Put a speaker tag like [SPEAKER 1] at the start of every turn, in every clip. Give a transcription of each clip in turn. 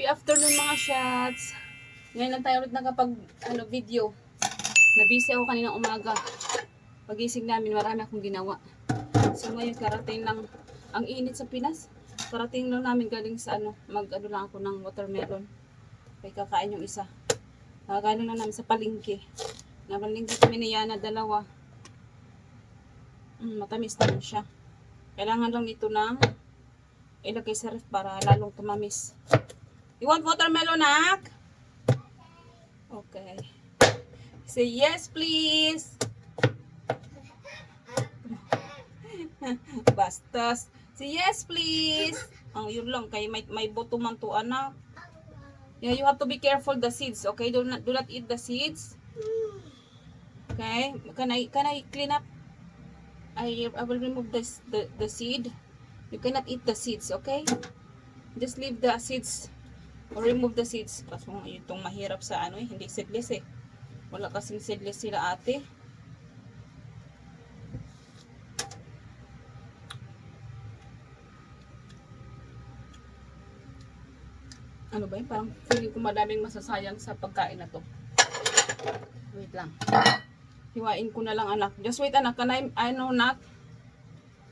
[SPEAKER 1] afternoon mga shots. Ngayon lang tayo ulit video. Nabisi ako kanina umaga. Pagising namin, marami akong ginawa. So ngayon karating lang, ang init sa Pinas. Karating lang namin galing sa lang ako ng watermelon. Kaya kakain yung isa. Galing lang namin sa palengke. Napalengke kami ni Yana, dalawa. Matamis naman siya. Kailangan lang nito ng ilagay sa ref para lalong tumamis. You want watermelon, Nak? Okay. Say yes, please. Bastos. Say yes, please. Yun lang. Kaya may buto man to, anak. Yeah, you have to be careful the seeds, okay? Do not eat the seeds. Okay? Can I clean up? I will remove the seed. You cannot eat the seeds, okay? Just leave the seeds. Or remove the seeds. Kasi itong mahirap sa hindi seedless eh. Wala kasing seedless sila ate. Ano ba yun? Parang feeling ko madaming masasayang sa pagkain na to. Wait lang. Hiwain ko na lang, anak. Just wait, anak. Can I know, Nak?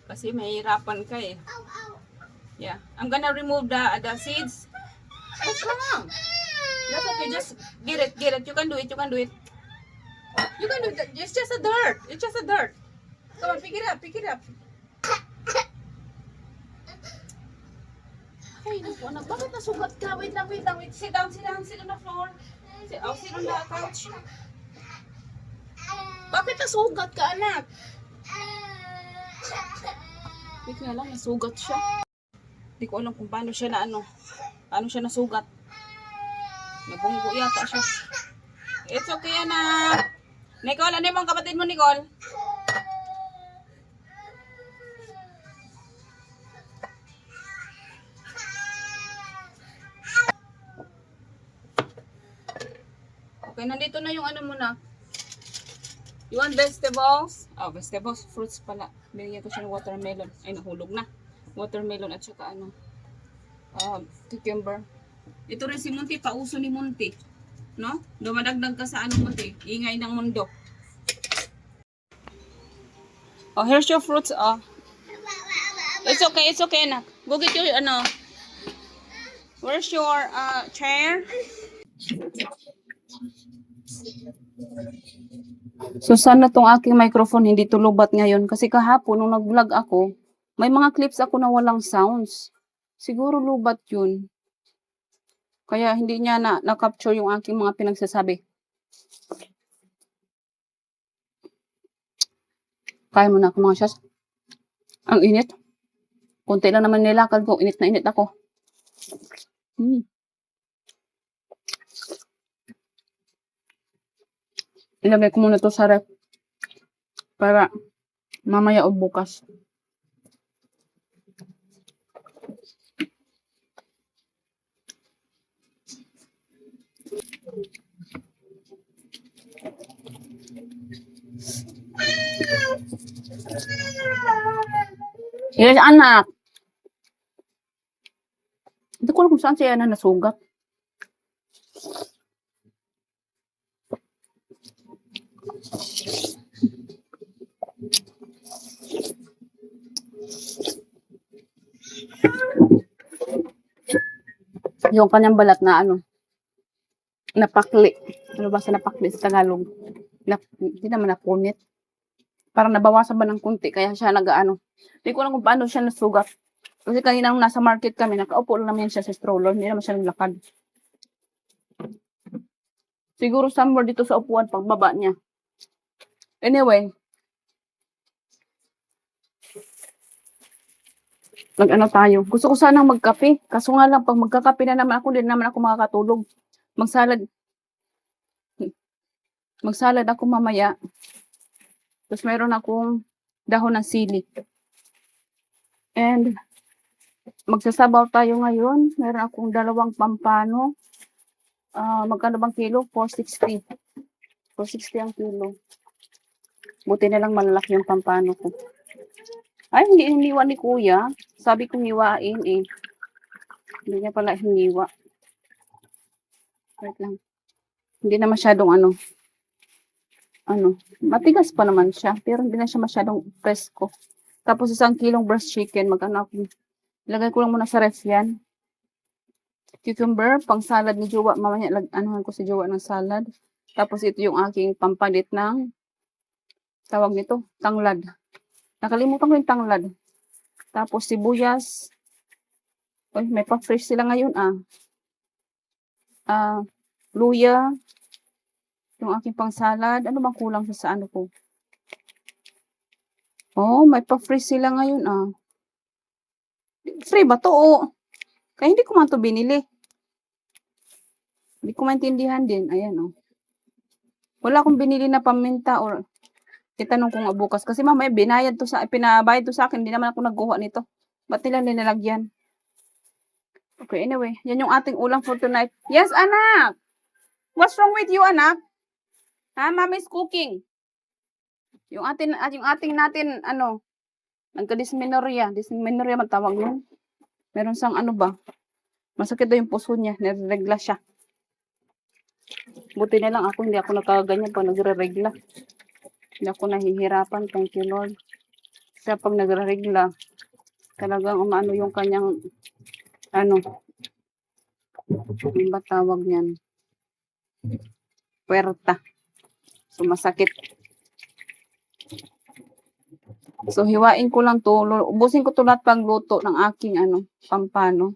[SPEAKER 1] Kasi mahirapan ka eh. Yeah. I'm gonna remove the seeds. What's wrong? That's okay. Just get it. You can do it. You can do it. It's just a dirt. It's just a dirt. Come on, pick it up. Ay, naku, anak. Bakit nasugat ka? Wait lang. Sit down on the floor. Sit on the couch. Bakit nasugat ka, anak? Wait nga lang, nasugat siya. Hindi ko alam kung paano siya paano siya nasugat. Nabunggo yata siya. It's okay, anak. Nicole, ano yung mga kapatid mo, Nicole? Okay, nandito na yung mo na. You want vegetables? Oh, vegetables, fruits pala. Binigyan ko siya ng watermelon. Ay, nahulog na. Watermelon at saka cucumber. Ito rin si Munti, pauso ni Munti. No? Dumadagdag ka sa Munti. Ingay ng mundo. Oh, here's your fruits, oh. It's okay na. Go get your, where's your, chair? So, sana tong aking microphone hindi tulubat ngayon. Kasi kahapon, nung nag-vlog ako, may mga clips ako na walang sounds. Siguro lubat yun. Kaya hindi niya na-capture yung aking mga pinagsasabi. Kaya mo na ako mga siyas. Ang init. Kunti lang naman nilakad ko. Init na init ako. Ilagay ko muna to sa ref. Para mamaya o bukas. Yes, anak. Hindi ko alam kung saan siya nasugat. Yung kanyang balat na napakli. Ano ba sa napakli sa Tagalog? Hindi naman napunit. Parang nabawasan ba ng kunti, kaya siya Hindi ko alam kung paano siya nasugat. Kasi kanina nung nasa market kami, nakaupo lang naman siya sa stroller, hindi naman siya naglakad. Siguro somewhere dito sa upuan, pagbaba niya. Anyway, tayo. Gusto ko sanang magkape. Kaso nga lang, pag magkakape na naman ako, hindi naman ako makakatulog. Magsalad ako mamaya. Tapos mayroon akong dahon ng sili. And magsasabaw tayo ngayon. Meron akong 2 pampano. Magkano bang kilo? 460. 460 ang kilo. Buti na lang malalaki yung pampano ko. Ay, hindi hiniwa ni kuya. Sabi kong hiwain eh. Hindi niya pala hiniwa. Wait lang. Hindi na masyadong matigas pa naman siya, pero hindi na siya masyadong presko. Tapos 1 kilong breast chicken, ilagay ko lang muna sa ref yan. Cucumber, pang salad ni Jowa, mamaya anuhan ko si Jowa ng salad. Tapos ito yung aking pampalit ng, tawag nito, tanglad. Nakalimutan ko yung tanglad. Tapos sibuyas. Uy, may pa-fresh sila ngayon luya. Yung aking pang salad. Ano bang kulang sa ano ko? Oh, may pa-fresh sila ngayon Free ba to? Kaya hindi ko man to binili. Hindi ko maintindihan din. Ayan Wala akong binili na paminta or itanong ko nga bukas. Kasi mamaya pinabayad to sa akin. Hindi naman ako nagkuha nito. Ba't nila nilalagyan? Okay, anyway. Yan yung ating ulam for tonight. Yes, anak! What's wrong with you, anak? Ha? Mommy's cooking. Yung ating natin, nagka-dysmenorrhea. Dysmenorrhea matawag yun. Meron siyang masakit daw yung puso niya. Nire-regla siya. Buti na lang ako, hindi ako nakaganyan pag nagre-regla. Hindi ako nahihirapan. Thank you, Lord. Kaya pag nagre-regla, talagang umano yung kanyang, ano ba tawag niyan? Puwerta. So, masakit. So, hiwain ko lang to. Ubusin ko to lahat pagluto ng aking, pampano.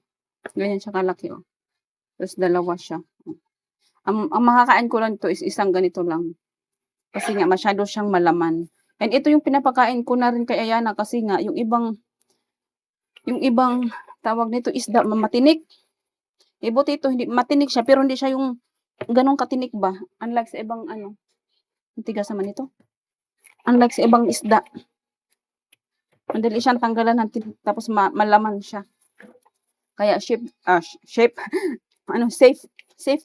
[SPEAKER 1] Ganyan siya kalaki, Tapos dalawa siya. Ang makakain ko lang ito is isang ganito lang. Kasi nga, masyado siyang malaman. And ito yung pinapakain ko na rin kay Ayana kasi nga, yung ibang tawag nito isda, matinik. Buti ito, hindi, matinik siya, pero hindi siya yung ganong katinik ba? Unlike sa ibang, tigas naman ito. Unlike sa ibang isda. Madali siyang tanggalan ng tinik, tapos malaman siya. Kaya safe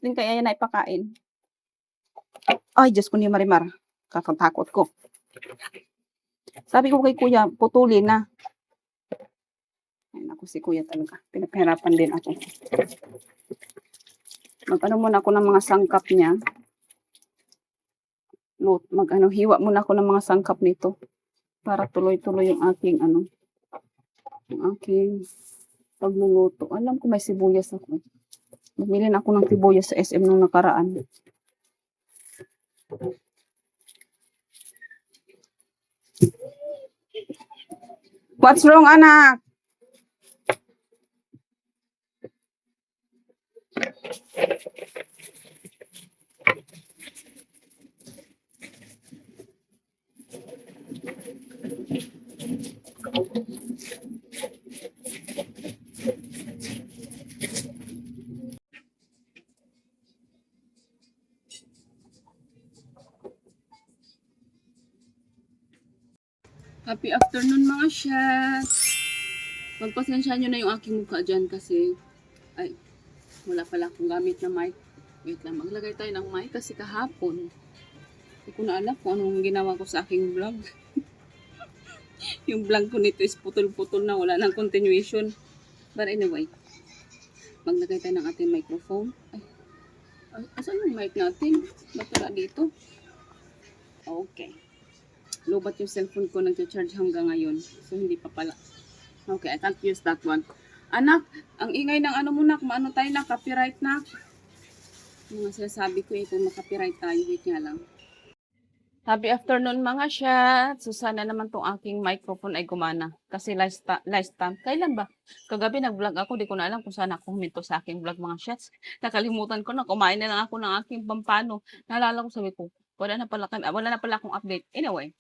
[SPEAKER 1] din kaya yan na ipakain. Ay, Diyos ko ni Marimar. Kakatakot ko. Sabi ko kay kuya, putulin na. Ayun ako si kuya talaga. Pinapahirapan din ako. Muna ako ng mga sangkap niya. Hiwa muna ako ng mga sangkap nito. Para tuloy-tuloy yung aking pagluluto. Alam ko may sibuyas ako. Bumili na ako ng sibuyas sa SM nung nakaraan. What's wrong, anak? Happy afternoon mga shots. Pagpasensya nyo na yung aking mukha dyan kasi wala pala akong gamit na mic. Wait lang, maglagay tayo ng mic kasi kahapon hindi ko na alam kung anong ginawa ko sa aking vlog. Yung vlog ko nito is putol-putol na, wala nang continuation. But anyway, maglagay tayo ng ating microphone. Asan yung mic natin? Ba't wala dito? Okay. Lobat yung cellphone ko, nag-charge hanggang ngayon. So, hindi pa pala. Okay, I can't use that one. Anak, ang ingay ng maano tayo na, copyright na. Yung sinasabi ko kung makapiright tayo, wait nga lang. Happy afternoon mga shots. So, sana naman tong aking microphone ay gumana. Kasi last time, kailan ba? Kagabi nag-vlog ako, di ko na alam kung saan ako huminto sa aking vlog mga shots. Nakalimutan ko na, kumain na lang ako ng aking pampano. Naalala ko, sabi ko, wala na pala akong update. Anyway,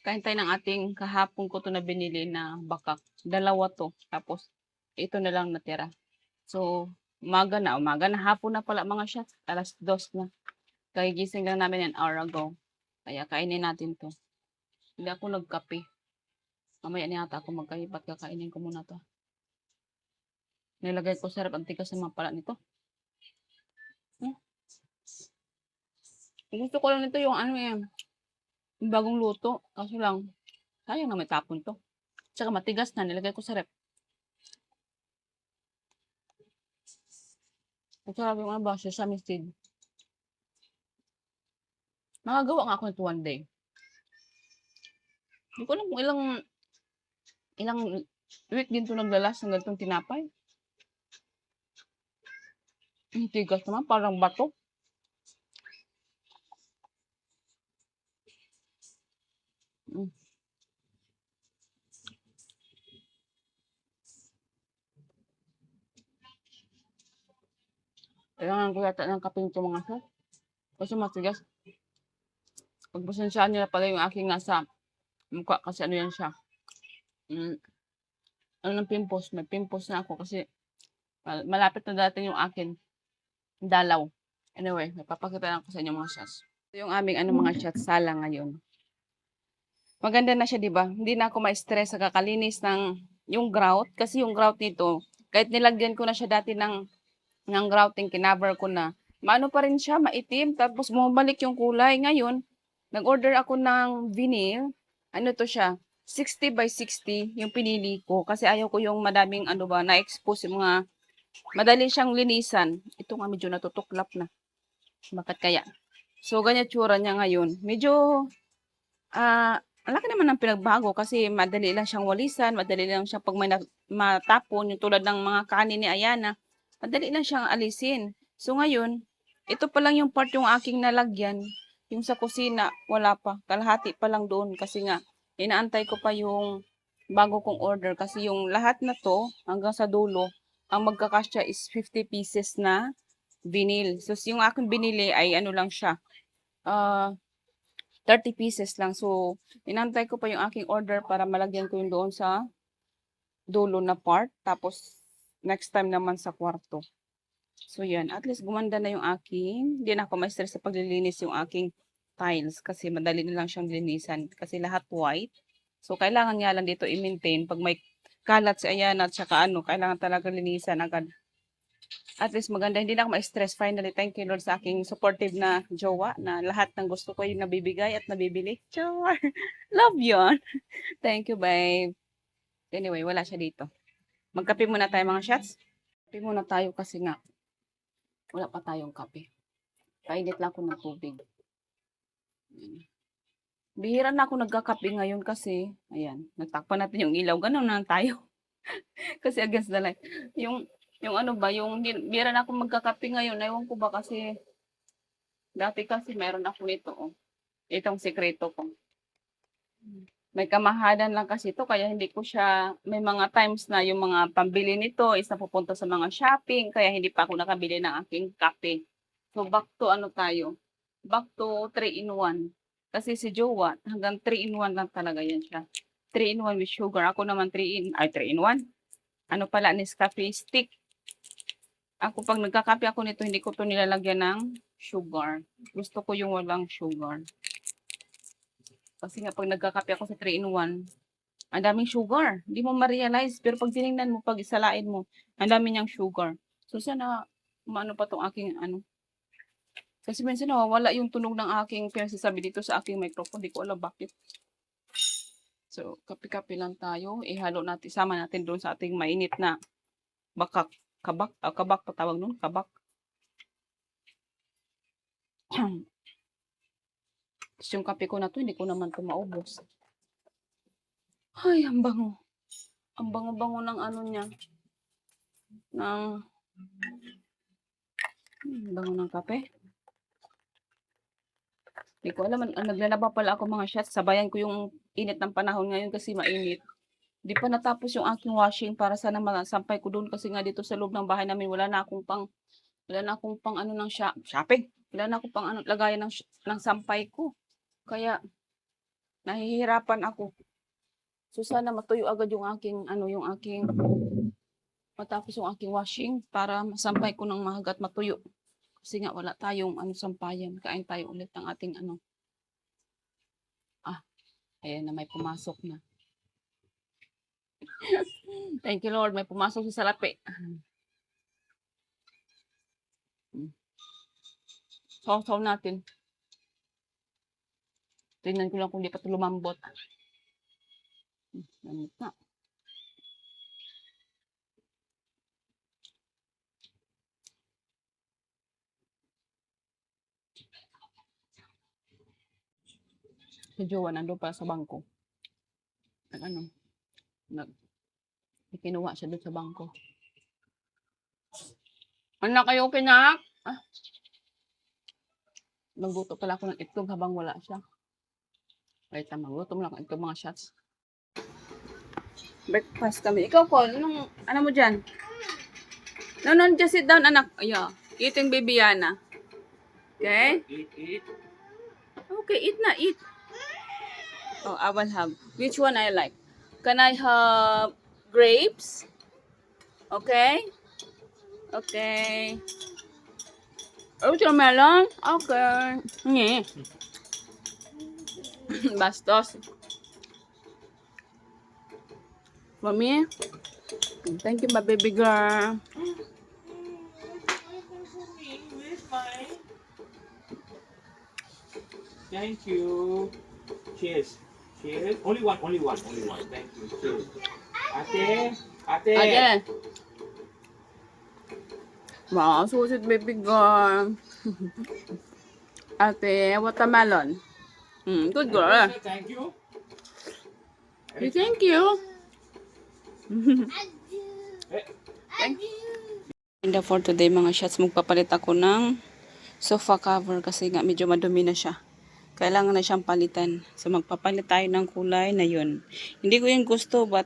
[SPEAKER 1] kain tayo ng ating kahapon ko to na binili na bakak. Dalawa to. Tapos, ito na lang natira. So, umaga na, hapon na pala mga shots. 2:00 na. Kagigising lang namin an hour ago. Kaya kainin natin to. Hindi ako nagkape. Mamaya na yata ako magkahipat. Kakainin ko muna to. Nilagay ko sarap ang tigas naman pala nito. Gusto ko lang nito yung yung bagong luto. Kaso lang, sayang na may tapon to. Tsaka matigas na. Nilagay ko sa rep. Masarap yung ano ba, sesame seed. Makagawa nga ako nito one day. Hindi ko alam kung ilang week din 'to naglalas ng ganitong tinapay. Ang tigas naman, parang bato. Hmm, kailangan ko yata ng kape nito mga sir, kasi matigas. Pagpasensyaan niyo na pala yung aking nasa mukha kasi ano yan siya, hmm, ano ng pimples, may pimples na ako kasi malapit na darating yung akin dalaw. Anyway, papakita lang ko sa inyo mga shots. Ito yung aming ano mga shots sala ngayon. Maganda na siya, 'di ba? Hindi na ako ma-stress sa kakalinis ng yung grout kasi yung grout nito, kahit nilagyan ko na siya dati ng grouting, kinover ko na. Maano pa rin siya, maitim, tapos bumabalik yung kulay. Ngayon, nag-order ako ng vinyl. Ano to siya? 60 by 60 yung pinili ko. Kasi ayaw ko yung madaming ano ba, na-expose yung mga, madali siyang linisan. Ito nga medyo natutuklap na. Bakit kaya? So, ganyan tsura niya ngayon. Medyo, ang laki naman ng pinagbago kasi madali lang siyang walisan, madali lang siyang pag may matapon, yung tulad ng mga kanin ni Ayana, madali lang siyang alisin. So ngayon, ito pa lang yung part yung aking nalagyan, yung sa kusina, wala pa, kalahati pa lang doon kasi nga, inaantay ko pa yung bago kong order kasi yung lahat na to, hanggang sa dulo, ang magkakasya is 50 pieces na vinyl. So yung aking binili ay ano lang siya, ah 30 pieces lang. So, inantay ko pa yung aking order para malagyan ko yung doon sa dulo na part. Tapos, next time naman sa kwarto. So, yan. At least gumanda na yung aking, hindi na ako ma-stress sa paglilinis yung aking tiles. Kasi madali na lang siyang linisan. Kasi lahat white. So, kailangan nga lang dito i-maintain. Pag may kalat si Ayan at saka ano, kailangan talaga linisan agad. At least maganda, hindi na ako ma-stress. Finally, thank you Lord sa aking supportive na jowa na lahat ng gusto ko yung nabibigay at nabibili. Char! Love yon. Thank you, babe. Anyway, wala siya dito. Magkape muna tayo mga shots. Kape muna tayo kasi nga, wala pa tayong kape. Painit lang ako ng tubig. Bihira na ako nagkakape ngayon kasi, ayan, nagtakpan natin yung ilaw. Ganun na tayo. Kasi against the light. Yung ano ba, yung bihira na ako magkakape ngayon. Ewan ko ba kasi, dati kasi meron ako nito, oh. Itong sekreto ko. May kamahalan lang kasi ito kaya hindi ko siya, may mga times na yung mga pambili nito is napupunta sa mga shopping kaya hindi pa ako nakabili ng aking kape. So back to ano tayo? Back to 3 in 1. Kasi si Jowa hanggang 3 in 1 lang talaga yan siya. 3 in 1 with sugar. Ako naman 3 in 1. Ano pala, Nescafe stick. Ako pag nagkakape ako nito, hindi ko to nilalagyan ng sugar. Gusto ko yung walang sugar. Kasi nga pag nagkakape ako sa 3 in 1, ang daming sugar. Hindi mo ma-realize. Pero pag tinignan mo, pag isalain mo, ang dami niyang sugar. So sana, maano pa tong aking ano. Kasi minsan nawawala yung tunog ng aking pinagsasabi dito sa aking microphone. Di ko alam bakit. So, kape-kape lang tayo. Ihalo natin, sama natin doon sa ating mainit na bakak. Kabak. Kabak pa tawag nun. Kabak. Tapos yung kape ko na to, hindi ko naman to maubos. Ay, ang bango. Ang bango-bango ng ano niya. Ng bango ng kape. Hindi ko alam, naglalaba pala ako mga shots. Sabayan ko yung init ng panahon ngayon kasi mainit. Di pa natapos yung aking washing para sana masampay ko doon kasi nga dito sa loob ng bahay namin wala na akong pang ano ng shopping. Wala na akong pang ano, lagayan ng sampay ko. Kaya nahihirapan ako. So sana matuyo agad yung aking ano, yung aking matapos yung aking washing para masampay ko ng mahagat matuyo. Kasi nga wala tayong ano sampayan. Kain tayo ulit ng ating ano. Ah, ayan na may pumasok na. Thank you Lord, may pumasok sa salapi. Saw natin. Tingnan ko lang kung di pa ito lumambot. Lamit na. Si Jowa nandun pa sa bangko. Ano, nag, kinuha siya doon sa bangko. Anak, kayo okay na? Ah, magluto pala ako ng itlog habang wala siya. Wait, magluto mo lang ito mga shots. Breakfast kami. Ikaw, Paul, ano mo dyan? No, just sit down, anak. Ayan. Eating baby Yana. Okay?
[SPEAKER 2] Eat.
[SPEAKER 1] Okay, eat na, eat. Oh, I will have. Which one I like? Can I have grapes? Okay? Okay. Watermelon? Okay. Nge. Bastos. For me? Thank you, my baby girl.
[SPEAKER 2] Thank you. Cheers. Cheers. Only one. Thank you. Cheers. Ate.
[SPEAKER 1] Ate. Wow, so sweet, baby girl. Ate, watermelon. Good girl.
[SPEAKER 2] Thank you.
[SPEAKER 1] Thank you. And for today mga shots, magpapalit ako ng sofa cover kasi nga medyo madumi na siya. Kailangan na siyang palitan. So magpapalit tayo ng kulay na yun. Hindi ko yung gusto but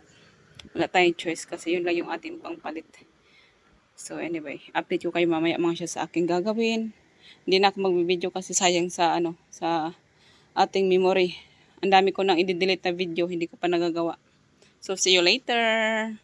[SPEAKER 1] wala tayong choice kasi yun lang yung ating pangpalit. So anyway, update ko kayo mamaya mga shots sa aking gagawin. Hindi na ako magbibideo kasi sayang sa sa ating memory. Ang dami ko nang i-delete na video, hindi ko pa nagagawa. So see you later.